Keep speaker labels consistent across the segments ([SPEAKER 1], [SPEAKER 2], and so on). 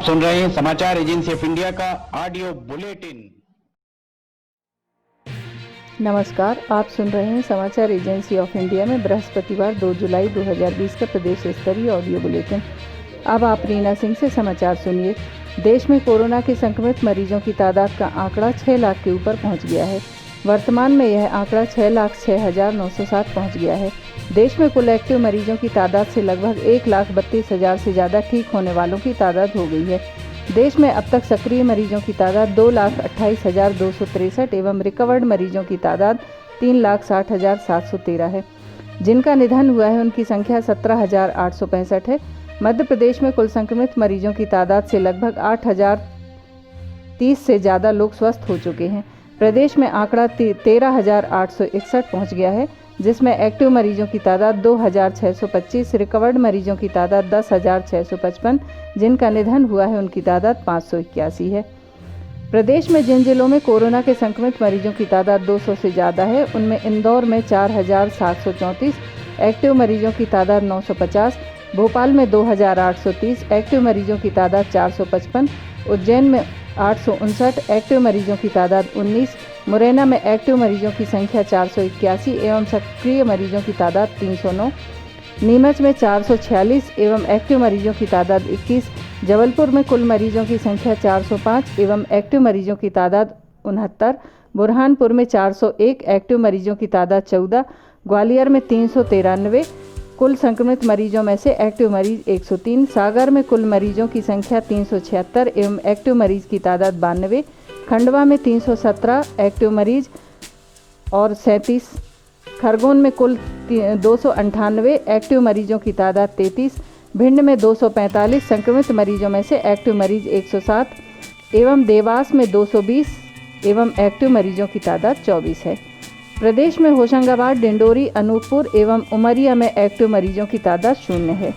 [SPEAKER 1] सुन रहे हैं समाचार एजेंसी ऑफ इंडिया का ऑडियो बुलेटिन।
[SPEAKER 2] नमस्कार, आप सुन रहे हैं समाचार एजेंसी ऑफ इंडिया में बृहस्पतिवार 2 जुलाई 2020 का प्रदेश स्तरीय ऑडियो बुलेटिन। अब आप रीना सिंह से समाचार सुनिए। देश में कोरोना के संक्रमित मरीजों की तादाद का आंकड़ा 6 लाख के ऊपर पहुंच गया है। वर्तमान में यह आंकड़ा 6,06,907 पहुंच गया है। देश में कुल एक्टिव मरीजों की तादाद से लगभग 1,32,000 से ज़्यादा ठीक होने वालों की तादाद हो गई है। देश में अब तक सक्रिय मरीजों की तादाद 2,28,263 एवं रिकवर्ड मरीजों की तादाद 3,60,713 है। जिनका निधन हुआ है उनकी संख्या 17,865 है। मध्य प्रदेश में कुल संक्रमित मरीजों की तादाद से लगभग 8,030 से ज़्यादा लोग स्वस्थ हो चुके हैं। प्रदेश में आंकड़ा 13,861 पहुँच गया है, जिसमें एक्टिव मरीजों की तादाद 2,625, रिकवर्ड मरीजों की तादाद 10,655, जिनका निधन हुआ है उनकी तादाद 581 है। प्रदेश में जिन जिलों में कोरोना के संक्रमित मरीजों की तादाद 200 से ज़्यादा है, उनमें इंदौर में 4,734, एक्टिव मरीजों की तादाद 950, भोपाल में 2,830, एक्टिव मरीजों की तादाद 455, उज्जैन में 859, एक्टिव मरीजों की तादाद 19, मुरैना में एक्टिव मरीजों की संख्या 481 एवं सक्रिय मरीजों की तादाद 309, नीमच में 446 एवं एक्टिव मरीजों की तादाद 21, जबलपुर में कुल मरीजों की संख्या 405 एवं एक्टिव मरीजों की तादाद 69, बुरहानपुर में 401, एक्टिव मरीजों की तादाद 14, ग्वालियर में 393, कुल संक्रमित मरीजों में से एक्टिव मरीज 103, सागर में कुल मरीजों की संख्या 376 एवं एक्टिव मरीज की तादाद 92, खंडवा में 317 एक्टिव मरीज और 37, खरगोन में कुल 298 एक्टिव मरीजों की तादाद 33, भिंड में 245 संक्रमित मरीजों में से एक्टिव मरीज 107 एवं देवास में 220 एवं एक्टिव मरीजों की तादाद 24 है। प्रदेश में होशंगाबाद, डिंडोरी, अनूपपुर एवं उमरिया में एक्टिव मरीजों की तादाद 0 है।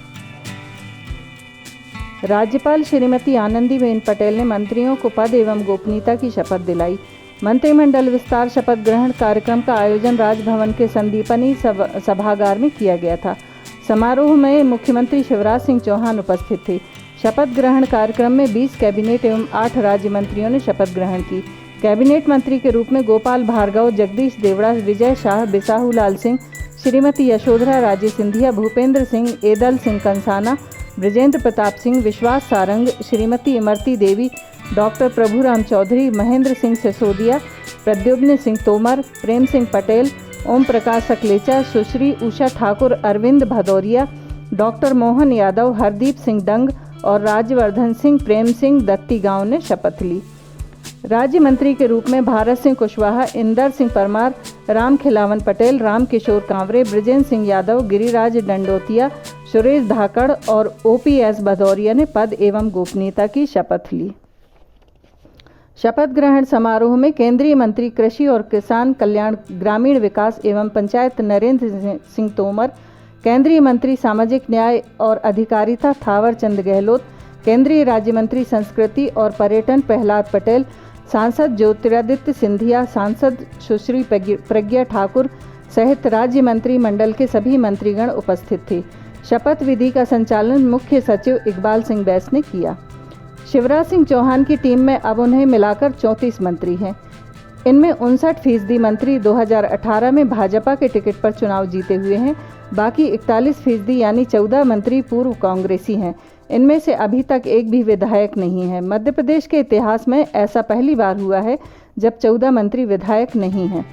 [SPEAKER 2] राज्यपाल श्रीमती आनंदीबेन पटेल ने मंत्रियों को पद एवं गोपनीयता की शपथ दिलाई। मंत्रिमंडल विस्तार शपथ ग्रहण कार्यक्रम का आयोजन राजभवन के संदीपनी सभागार में किया गया था। समारोह में मुख्यमंत्री शिवराज सिंह चौहान उपस्थित थे। शपथ ग्रहण कार्यक्रम में 20 कैबिनेट एवं 8 राज्य मंत्रियों ने शपथ ग्रहण की। कैबिनेट मंत्री के रूप में गोपाल भार्गव, जगदीश देवड़ा, विजय शाह, बिसाहू लाल सिंह, श्रीमती यशोधरा राजे सिंधिया, भूपेंद्र सिंह, एदल सिंह कंसाना, ब्रजेंद्र प्रताप सिंह, विश्वास सारंग, श्रीमती इमरती देवी, डॉक्टर प्रभुराम चौधरी, महेंद्र सिंह सिसोदिया, प्रद्युम्न सिंह तोमर, प्रेम सिंह पटेल, ओम प्रकाश सकलेचा, सुश्री उषा ठाकुर, अरविंद भदौरिया, डॉक्टर मोहन यादव, हरदीप सिंह डंग और राज्यवर्धन सिंह प्रेम सिंह दत्ती गांव ने शपथ ली। राज्य मंत्री के रूप में भारत सिंह कुशवाहा, इंदर सिंह परमार, राम खिलावन पटेल, राम किशोर कांवरे, ब्रजेंद्र सिंह यादव, गिरिराज दंडोतिया, सुरेश धाकड़ और OPS भदौरिया ने पद एवं गोपनीयता की शपथ ली। शपथ ग्रहण समारोह में केंद्रीय मंत्री कृषि और किसान कल्याण, ग्रामीण विकास एवं पंचायत नरेंद्र सिंह तोमर, केंद्रीय मंत्री सामाजिक न्याय और अधिकारिता थावर चंद गहलोत, केंद्रीय राज्य मंत्री संस्कृति और पर्यटन प्रहलाद पटेल, सांसद ज्योतिरादित्य सिंधिया, सांसद सुश्री प्रज्ञा ठाकुर सहित राज्य मंत्रिमंडल के सभी मंत्रीगण उपस्थित थे। शपथ विधि का संचालन मुख्य सचिव इकबाल सिंह बैस ने किया। शिवराज सिंह चौहान की टीम में अब उन्हें मिलाकर 34 मंत्री हैं। इनमें 59% मंत्री 2018 में भाजपा के टिकट पर चुनाव जीते हुए हैं। बाकी 41% यानी 14 मंत्री पूर्व कांग्रेसी हैं। इनमें से अभी तक एक भी विधायक नहीं है। मध्य प्रदेश के इतिहास में ऐसा पहली बार हुआ है जब 14 मंत्री विधायक नहीं हैं।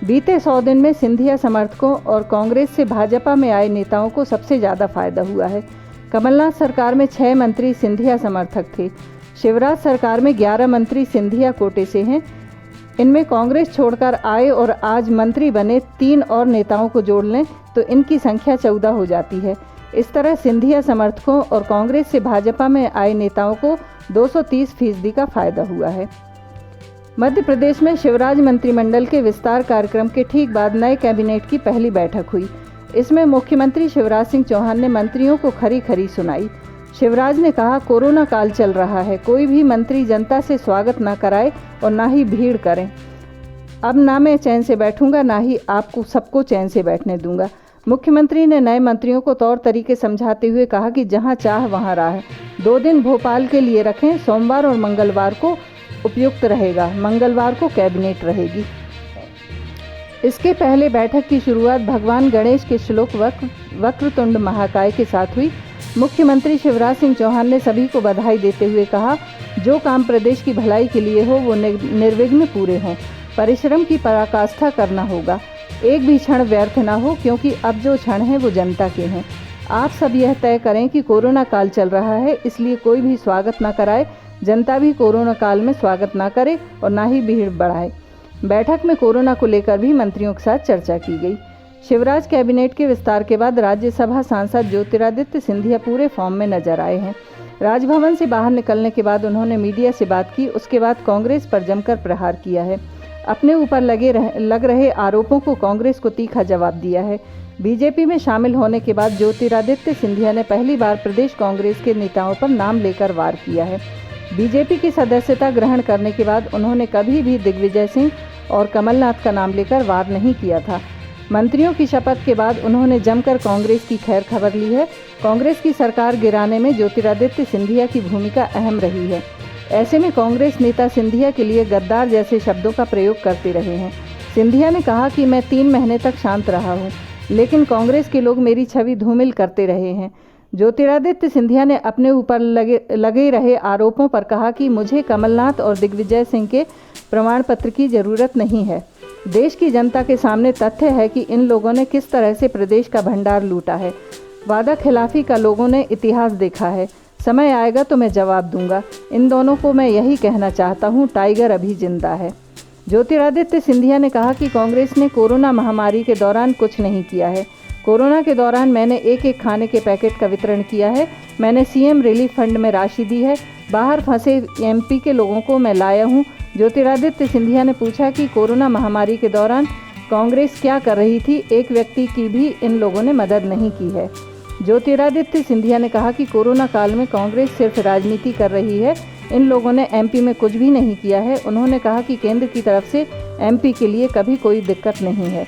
[SPEAKER 2] बीते 100 दिन में सिंधिया समर्थकों और कांग्रेस से भाजपा में आए नेताओं को सबसे ज़्यादा फायदा हुआ है। कमलनाथ सरकार में 6 मंत्री सिंधिया समर्थक थे। शिवराज सरकार में 11 मंत्री सिंधिया कोटे से हैं। इनमें कांग्रेस छोड़कर आए और आज मंत्री बने 3 और नेताओं को जोड़ लें तो इनकी संख्या 14 हो जाती है। इस तरह सिंधिया समर्थकों और कांग्रेस से भाजपा में आए नेताओं को 230% का फायदा हुआ है। मध्य प्रदेश में शिवराज मंत्रिमंडल के विस्तार कार्यक्रम के ठीक बाद नए कैबिनेट की पहली बैठक हुई। इसमें मुख्यमंत्री शिवराज सिंह चौहान ने मंत्रियों को खरी खरी सुनाई। शिवराज ने कहा, कोरोना काल चल रहा है, कोई भी मंत्री जनता से स्वागत न कराए और ना ही भीड़ करें। अब ना मैं चैन से बैठूंगा, ना ही आपको सबको चैन से बैठने दूंगा। मुख्यमंत्री ने नए मंत्रियों को तौर तरीके समझाते हुए कहा कि जहां चाह वहां राह। 2 दिन भोपाल के लिए रखें, सोमवार और मंगलवार को उपयुक्त रहेगा, मंगलवार को कैबिनेट रहेगी। इसके पहले बैठक की शुरुआत भगवान गणेश के श्लोक वक्रतुंड महाकाय के साथ हुई। मुख्यमंत्री शिवराज सिंह चौहान ने सभी को बधाई देते हुए कहा, जो काम प्रदेश की भलाई के लिए हो वो निर्विघ्न पूरे हों। परिश्रम की पराकाष्ठा करना होगा, एक भी क्षण व्यर्थ ना हो, क्योंकि अब जो क्षण हैं वो जनता के हैं। आप सब यह तय करें कि कोरोना काल चल रहा है, इसलिए कोई भी स्वागत ना कराए, जनता भी कोरोना काल में स्वागत ना करे और ना ही भीड़ बढ़ाए। बैठक में कोरोना को लेकर भी मंत्रियों के साथ चर्चा की गई। शिवराज कैबिनेट के विस्तार के बाद राज्यसभा सांसद ज्योतिरादित्य सिंधिया पूरे फॉर्म में नजर आए हैं। राजभवन से बाहर निकलने के बाद उन्होंने मीडिया से बात की। उसके बाद कांग्रेस पर जमकर प्रहार किया है। अपने ऊपर लग रहे आरोपों को कांग्रेस को तीखा जवाब दिया है। बीजेपी में शामिल होने के बाद ज्योतिरादित्य सिंधिया ने पहली बार प्रदेश कांग्रेस के नेताओं पर नाम लेकर वार किया है। बीजेपी की सदस्यता ग्रहण करने के बाद उन्होंने कभी भी दिग्विजय सिंह और कमलनाथ का नाम लेकर वार नहीं किया था। मंत्रियों की शपथ के बाद उन्होंने जमकर कांग्रेस की खैर खबर ली है। कांग्रेस की सरकार गिराने में ज्योतिरादित्य सिंधिया की भूमिका अहम रही है। ऐसे में कांग्रेस नेता सिंधिया के लिए गद्दार जैसे शब्दों का प्रयोग करते रहे हैं। सिंधिया ने कहा कि मैं 3 महीने तक शांत रहा हूं, लेकिन कांग्रेस के लोग मेरी छवि धूमिल करते रहे हैं। ज्योतिरादित्य सिंधिया ने अपने ऊपर लगे रहे आरोपों पर कहा कि मुझे कमलनाथ और दिग्विजय सिंह के प्रमाण पत्र की जरूरत नहीं है। देश की जनता के सामने तथ्य है कि इन लोगों ने किस तरह से प्रदेश का भंडार लूटा है। वादा खिलाफी का लोगों ने इतिहास देखा है। समय आएगा तो मैं जवाब दूंगा। इन दोनों को मैं यही कहना चाहता हूं, टाइगर अभी जिंदा है। ज्योतिरादित्य सिंधिया ने कहा कि कांग्रेस ने कोरोना महामारी के दौरान कुछ नहीं किया है। कोरोना के दौरान मैंने एक खाने के पैकेट का वितरण किया है। मैंने सीएम रिलीफ फंड में राशि दी है। बाहर फंसे एमपी के लोगों को मैं लाया हूं। ज्योतिरादित्य सिंधिया ने पूछा कि कोरोना महामारी के दौरान कांग्रेस क्या कर रही थी। एक व्यक्ति की भी इन लोगों ने मदद नहीं की है। ज्योतिरादित्य सिंधिया ने कहा कि कोरोना काल में कांग्रेस सिर्फ राजनीति कर रही है। इन लोगों ने एमपी में कुछ भी नहीं किया है। उन्होंने कहा कि केंद्र की तरफ से एमपी के लिए कभी कोई दिक्कत नहीं है।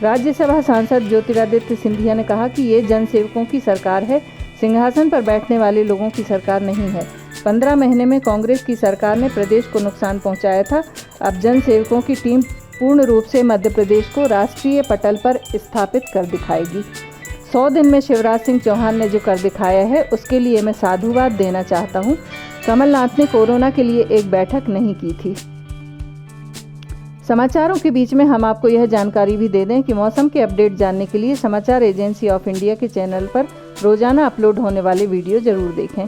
[SPEAKER 2] राज्यसभा सांसद ज्योतिरादित्य सिंधिया ने कहा कि ये जनसेवकों की सरकार है, सिंहासन पर बैठने वाले लोगों की सरकार नहीं है। 15 महीने में कांग्रेस की सरकार ने प्रदेश को नुकसान पहुंचाया था। अब जनसेवकों की टीम पूर्ण रूप से मध्य प्रदेश को राष्ट्रीय पटल पर स्थापित कर दिखाएगी। 100 दिन में शिवराज सिंह चौहान ने जो कर दिखाया है उसके लिए मैं साधुवाद देना चाहता हूं। कमलनाथ ने कोरोना के लिए एक बैठक नहीं की थी। समाचारों के बीच में हम आपको यह जानकारी भी दे दें कि मौसम के अपडेट जानने के लिए समाचार एजेंसी ऑफ इंडिया के चैनल पर रोजाना अपलोड होने वाले वीडियो जरूर देखें।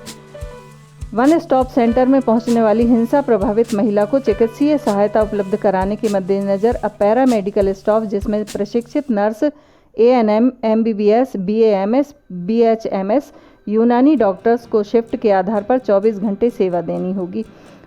[SPEAKER 2] वन स्टॉप सेंटर में पहुंचने वाली हिंसा प्रभावित महिला को चिकित्सीय सहायता उपलब्ध कराने के मद्देनजर अब पैरा मेडिकल स्टाफ, जिसमें प्रशिक्षित nurse, ANM, MBBS, BAMS, BHMS, यूनानी डॉक्टर्स को शिफ्ट के आधार पर 24 घंटे सेवा देनी होगी।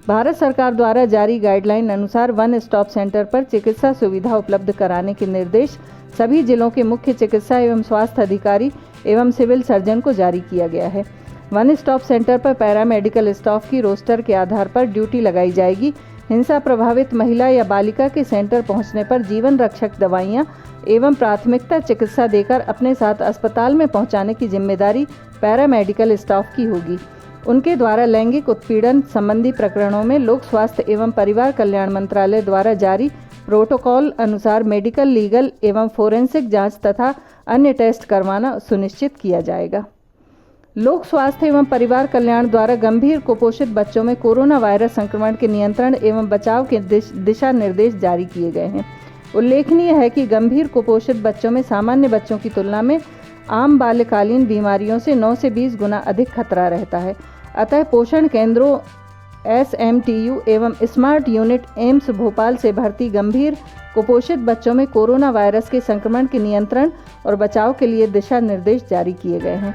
[SPEAKER 2] भारत सरकार द्वारा जारी गाइडलाइन अनुसार वन स्टॉप सेंटर पर चिकित्सा सुविधा उपलब्ध कराने के निर्देश सभी जिलों के मुख्य चिकित्सा एवं स्वास्थ्य अधिकारी एवं सिविल सर्जन को जारी किया गया है। वन स्टॉप सेंटर पर पैरा मेडिकल स्टाफ की रोस्टर के आधार पर ड्यूटी लगाई जाएगी। हिंसा प्रभावित महिला या बालिका के सेंटर पहुंचने पर जीवन रक्षक दवाइयां एवं प्राथमिकता चिकित्सा देकर अपने साथ अस्पताल में पहुंचाने की जिम्मेदारी पैरा मेडिकल स्टाफ की होगी। उनके द्वारा लैंगिक उत्पीड़न संबंधी प्रकरणों में लोक स्वास्थ्य एवं परिवार कल्याण मंत्रालय द्वारा जारी प्रोटोकॉल अनुसार मेडिकल, लीगल एवं फोरेंसिक जांच तथा अन्य टेस्ट करवाना सुनिश्चित किया जाएगा। लोक स्वास्थ्य एवं परिवार कल्याण द्वारा गंभीर कुपोषित बच्चों में कोरोना वायरस संक्रमण के नियंत्रण एवं बचाव के दिशा निर्देश जारी किए गए हैं। उल्लेखनीय है कि गंभीर कुपोषित बच्चों में सामान्य बच्चों की तुलना में आम बाल्यकालीन बीमारियों से 9 से 20 गुना अधिक खतरा रहता है। अतः पोषण केंद्रों, SMTU एवं स्मार्ट यूनिट एम्स भोपाल से भर्ती गंभीर कुपोषित बच्चों में कोरोना वायरस के संक्रमण के नियंत्रण और बचाव के लिए दिशा निर्देश जारी किए गए हैं।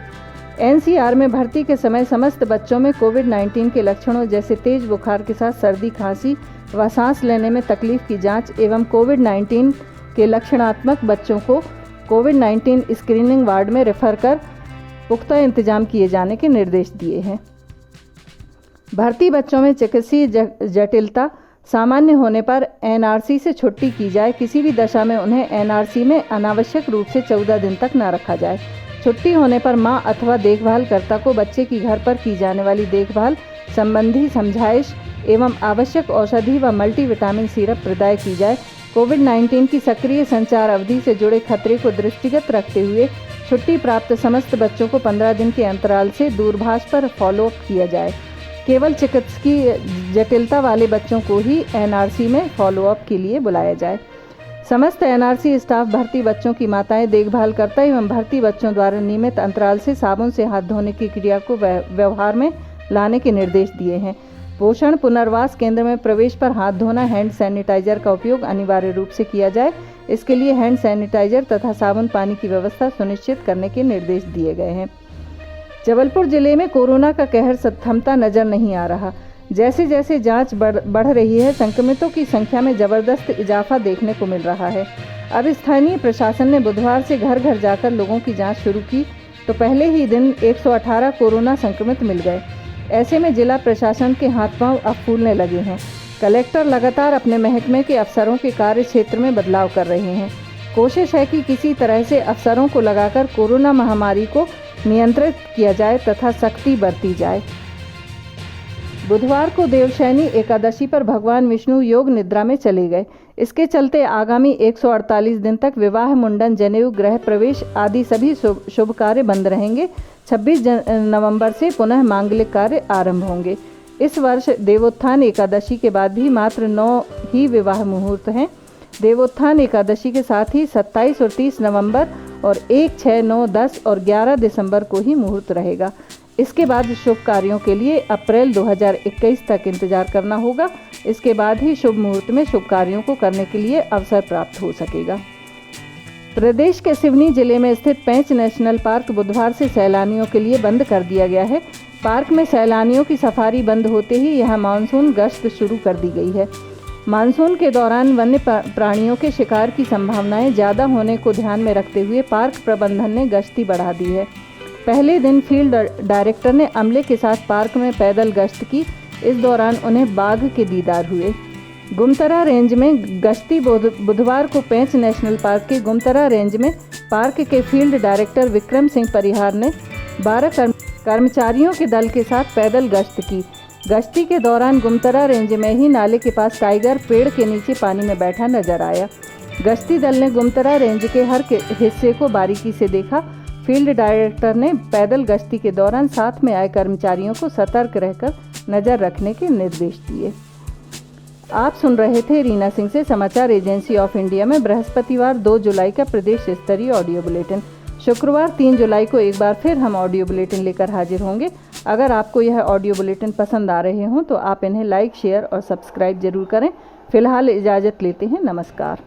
[SPEAKER 2] NCR में भर्ती के समय समस्त बच्चों में कोविड-19 के लक्षणों जैसे तेज बुखार के साथ सर्दी, खांसी व सांस लेने में तकलीफ की जांच एवं कोविड-19 के लक्षणात्मक बच्चों को कोविड-19 स्क्रीनिंग वार्ड में रेफर कर पुख्ता इंतजाम किए जाने के निर्देश दिए हैं। भर्ती बच्चों में चिकित्सीय जटिलता, सामान्य होने पर एनआरसी से छुट्टी की जाए। किसी भी दशा में उन्हें एनआरसी में अनावश्यक रूप से 14 दिन तक न रखा जाए। छुट्टी होने पर मां अथवा देखभालकर्ता को बच्चे की घर पर की जाने वाली देखभाल संबंधी समझाइश एवं आवश्यक औषधि व मल्टीविटामिन सिरप प्रदाय की जाए। कोविड-19 की सक्रिय संचार अवधि से जुड़े खतरे को दृष्टिगत रखते हुए छुट्टी प्राप्त समस्त बच्चों को 15 दिन के अंतराल से दूरभाष पर फॉलोअप किया जाए। केवल चिकित्सकीय जटिलता वाले बच्चों को ही एनआरसी में फॉलोअप के लिए बुलाया जाए। समस्त एनआरसी स्टाफ भर्ती बच्चों की माताएं, देखभालकर्ता एवं भर्ती बच्चों द्वारा नियमित अंतराल से साबुन से हाथ धोने की क्रिया को व्यवहार में लाने के निर्देश दिए हैं। पोषण पुनर्वास केंद्र में प्रवेश पर हाथ धोना, हैंड सैनिटाइजर का उपयोग अनिवार्य रूप से किया जाए। इसके लिए हैंड सैनिटाइजर तथा साबुन पानी की व्यवस्था सुनिश्चित करने के निर्देश दिए गए हैं। जबलपुर जिले में कोरोना का कहर थमता नजर नहीं आ रहा। जैसे जैसे जांच बढ़ रही है, संक्रमितों की संख्या में जबरदस्त इजाफा देखने को मिल रहा है। अब स्थानीय प्रशासन ने बुधवार से घर घर जाकर लोगों की जांच शुरू की तो पहले ही दिन 118 कोरोना संक्रमित मिल गए। ऐसे में जिला प्रशासन के हाथ पांव अब फूलने लगे हैं। कलेक्टर लगातार अपने महकमे के अफसरों के कार्य क्षेत्र में बदलाव कर रहे हैं। कोशिश है कि किसी तरह से अफसरों को लगाकर कोरोना महामारी को नियंत्रित किया जाए तथा सख्ती बरती जाए। बुधवार को देवशयनी एकादशी पर भगवान विष्णु योग निद्रा में चले गए। इसके चलते आगामी 148 दिन तक विवाह, मुंडन, जनेऊ, गृह प्रवेश आदि सभी शुभ कार्य बंद रहेंगे। 26 नवंबर से पुनः मांगलिक कार्य आरंभ होंगे। इस वर्ष देवोत्थान एकादशी के बाद भी मात्र 9 ही विवाह मुहूर्त हैं। देवोत्थान एकादशी के साथ ही 27 और 30 नवंबर और 1, 6, 9, 10 और 11 दिसंबर को ही मुहूर्त रहेगा। इसके बाद शुभ कार्यों के लिए अप्रैल 2021 तक इंतजार करना होगा। इसके बाद ही शुभ मुहूर्त में शुभ कार्यों को करने के लिए अवसर प्राप्त हो सकेगा। प्रदेश के सिवनी जिले में स्थित पेंच नेशनल पार्क बुधवार से सैलानियों के लिए बंद कर दिया गया है। पार्क में सैलानियों की सफारी बंद होते ही यहां मानसून गश्त शुरू कर दी गई है। मानसून के दौरान वन्य प्राणियों के शिकार की संभावनाएं ज़्यादा होने को ध्यान में रखते हुए पार्क प्रबंधन ने गश्ती बढ़ा दी है। पहले दिन फील्ड डायरेक्टर ने अमले के साथ पार्क में पैदल गश्त की। इस दौरान उन्हें बाघ के दीदार हुए। गुमतरा रेंज में गश्ती बुधवार को पेंच नेशनल पार्क के गुमतरा रेंज में पार्क के फील्ड डायरेक्टर विक्रम सिंह परिहार ने 12 कर्मचारियों के दल के साथ पैदल गश्त की। गश्ती के दौरान गुमतरा रेंज में ही नाले के पास टाइगर पेड़ के नीचे पानी में बैठा नजर आया। गश्ती दल ने गुमतरा रेंज के हर हिस्से को बारीकी से देखा। फील्ड डायरेक्टर ने पैदल गश्ती के दौरान साथ में आए कर्मचारियों को सतर्क रहकर नजर रखने के निर्देश दिए। आप सुन रहे थे रीना सिंह से समाचार एजेंसी ऑफ इंडिया में बृहस्पतिवार 2 जुलाई का प्रदेश स्तरीय ऑडियो बुलेटिन। शुक्रवार 3 जुलाई को एक बार फिर हम ऑडियो बुलेटिन लेकर हाजिर होंगे। अगर आपको यह ऑडियो बुलेटिन पसंद आ रहे हों तो आप इन्हें लाइक, शेयर और सब्सक्राइब जरूर करें। फिलहाल इजाज़त लेते हैं। नमस्कार।